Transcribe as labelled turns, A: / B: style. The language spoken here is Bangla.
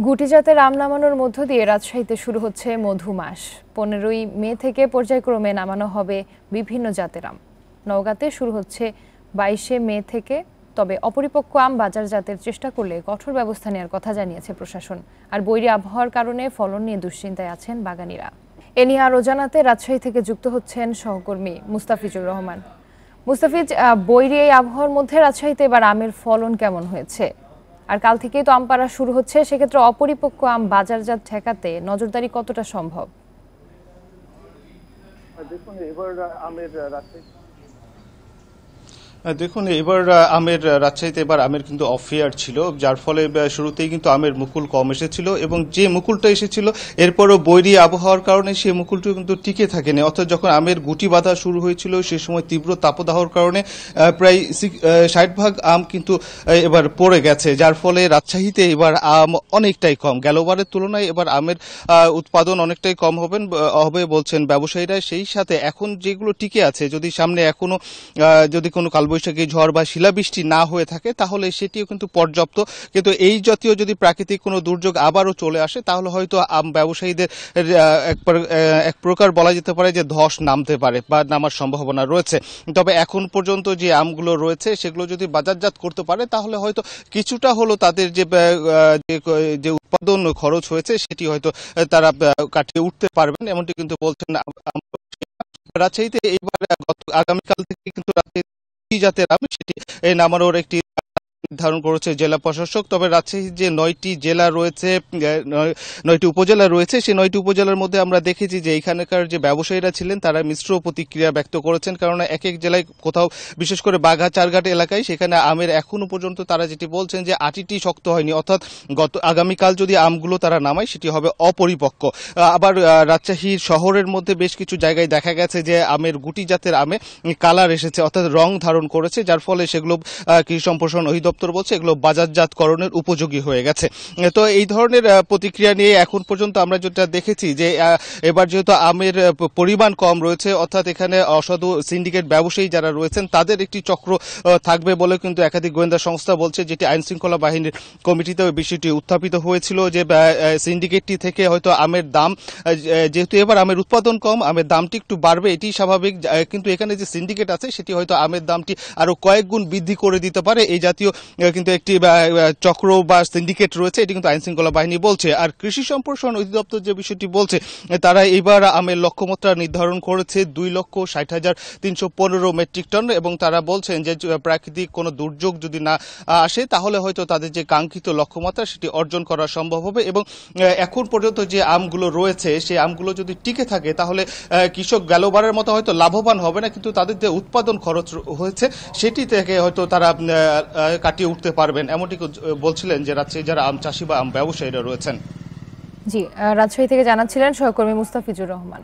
A: গুটি জাতের আম নামানোর মধ্য দিয়ে রাজশাহীতে শুরু হচ্ছে মধু মাস। 15ই মে থেকে পর্যায়ক্রমে নামানো হবে বিভিন্ন জাতের আম। নওগাঁতে শুরু হচ্ছে 22শে মে থেকে। তবে অপরিপক্ক আম বাজারজাতের চেষ্টা করলে কঠোর ব্যবস্থা নেওয়ার কথা জানিয়েছে প্রশাসন। আর বৈরী আবহাওয়ার কারণে ফলন নিয়ে দুশ্চিন্তায় আছেন বাগানীরা। এ নিয়ে আরও জানাতে রাজশাহী থেকে যুক্ত হচ্ছেন সহকর্মী মুস্তাফিজুর রহমান। মুস্তাফিজ, বৈরী এই আবহাওয়ার মধ্যে রাজশাহীতে এবার আমের ফলন কেমন হয়েছে? আর কাল থেকেই তো আম পাড়া শুরু হচ্ছে, সেক্ষেত্রে অপরিপক্ক আম বাজারজাত ঠেকাতে নজরদারি কতটা সম্ভব?
B: দেখুন এবার আমের রাজশাহীতে এবার আমের কিন্তু অফ ইয়ার ছিল, যার ফলে শুরুতেই কিন্তু আমের মুকুল কম এসেছিল এবং যে মুকুলটা এসেছিল এরপরও বৈরী আবহাওয়ার কারণে সেই মুকুলটা কিন্তু টিকে থাকেনি। অর্থাৎ যখন আমের গুটি বাঁধা শুরু হয়েছিল সে সময় তীব্র তাপদাহর কারণে প্রায় 60% আম কিন্তু এবার পড়ে গেছে, যার ফলে রাজশাহীতে এবার আম অনেকটাই কম। গেলবারের তুলনায় এবার আমের উৎপাদন অনেকটাই কম হবে বলছেন ব্যবসায়ীরা। সেই সাথে এখন যেগুলো টিকে আছে, যদি সামনে এখনো যদি কোনো কালবৈশাখী ঝড় বা শিলাবৃষ্টি না হয়ে থাকে তাহলে সেটিও কিন্তু পর্যাপ্ত। কিন্তু এই জাতীয় যদি প্রাকৃতিক কোনো দুর্যোগ আবারও চলে আসে তাহলে হয়তো আম ব্যবসায়ীদের এক প্রকার বলা যেতে পারে যে ধস নামতে পারে বা নামার সম্ভাবনা রয়েছে। তবে এখন পর্যন্ত যে আমগুলো রয়েছে সেগুলো যদি বাজারজাত করতে পারে তাহলে হয়তো কিছুটা হলো তাদের যে উৎপাদন খরচ হয়েছে সেটি হয়তো তারা কাটিয়ে উঠতে পারবেন, এমনটি কিন্তু বলছেন। রাজশাহীতে এইবার আগামীকাল থেকে কিন্তু রাজশাহী জাতের আম সেটি নামানোর একটি নির্ধারণ করেছে জেলা প্রশাসক। তবে রাজশাহীর যে 9টি জেলা রয়েছে, 9টি উপজেলা রয়েছে, সেই 9টি উপজেলার মধ্যে আমরা দেখেছি যে এখানকার যে ব্যবসায়ীরা ছিলেন তারা মিশ্র প্রতিক্রিয়া ব্যক্ত করেছেন। কারণ এক এক জেলায় কোথাও বিশেষ করে বাঘা চারঘাট এলাকায় সেখানে আমের এখনো পর্যন্ত তারা যেটি বলছেন যে আটিটি শক্ত হয়নি, অর্থাৎ আগামীকাল যদি আমগুলো তারা নামায় সেটি হবে অপরিপক্ক। আবার রাজশাহীর শহরের মধ্যে বেশ কিছু জায়গায় দেখা গেছে যে আমের গুটি জাতের আমে কালার এসেছে, অর্থাৎ রং ধারণ করেছে, যার ফলে সেগুলো কৃষি সম্প্রসারণ অধিদপ্তর বলছে এগুলো বাজারজাতকরণের উপযোগী হয়ে গেছে। তো এই ধরনের প্রতিক্রিয়া নিয়ে এখন পর্যন্ত আমরা যেটা দেখেছি যে এবার যেহেতু আমের পরিমাণ কম রয়েছে, অর্থাৎ এখানে অসাধু সিন্ডিকেট ব্যবসায়ী যারা রয়েছেন তাদের একটি চক্র থাকবে বলে কিন্তু একাধিক গোয়েন্দা সংস্থা বলছে, যেটি আইন শৃঙ্খলা বাহিনীর কমিটিতে বিষয়টি উত্থাপিত হয়েছিল যে সিন্ডিকেটটি থেকে হয়তো আমের দাম, যেহেতু এবার আমের উৎপাদন কম, আমের দামটি একটু বাড়বে, এটি স্বাভাবিক। কিন্তু এখানে যে সিন্ডিকেট আছে সেটি হয়তো আমের দামটি আরো কয়েক গুণ বৃদ্ধি করে দিতে পারে, এই জাতীয় কিন্তু একটি চক্র বা সিন্ডিকেট রয়েছে, এটি কিন্তু আইন শৃঙ্খলা বাহিনী বলছে। আর কৃষি সম্প্রসারণ অধিদপ্তর যে বিষয়টি বলছে, তারা এইবার আমের লক্ষ্যমাত্রা নির্ধারণ করেছে 2,60,315 মেট্রিক টন এবং তারা বলছেন যে প্রাকৃতিক কোনো দুর্যোগ যদি না আসে তাহলে হয়তো তাদের যে কাঙ্ক্ষিত লক্ষ্যমাত্রা সেটি অর্জন করা সম্ভব হবে। এবং এখন পর্যন্ত যে আমগুলো রয়েছে সেই আমগুলো যদি টিকে থাকে তাহলে কৃষক গেলবারের মতো হয়তো লাভবান হবে না, কিন্তু তাদের যে উৎপাদন খরচ হয়েছে সেটি থেকে হয়তো তারা কাটিয়ে উঠতে পারবেন, এমনটি বলছিলেন যে রাজশাহী যারা আম চাষি বা আম ব্যবসায়ীরা রয়েছেন।
A: জি, রাজশাহী থেকে জানাচ্ছিলেন সহকর্মী মুস্তাফিজুর রহমান।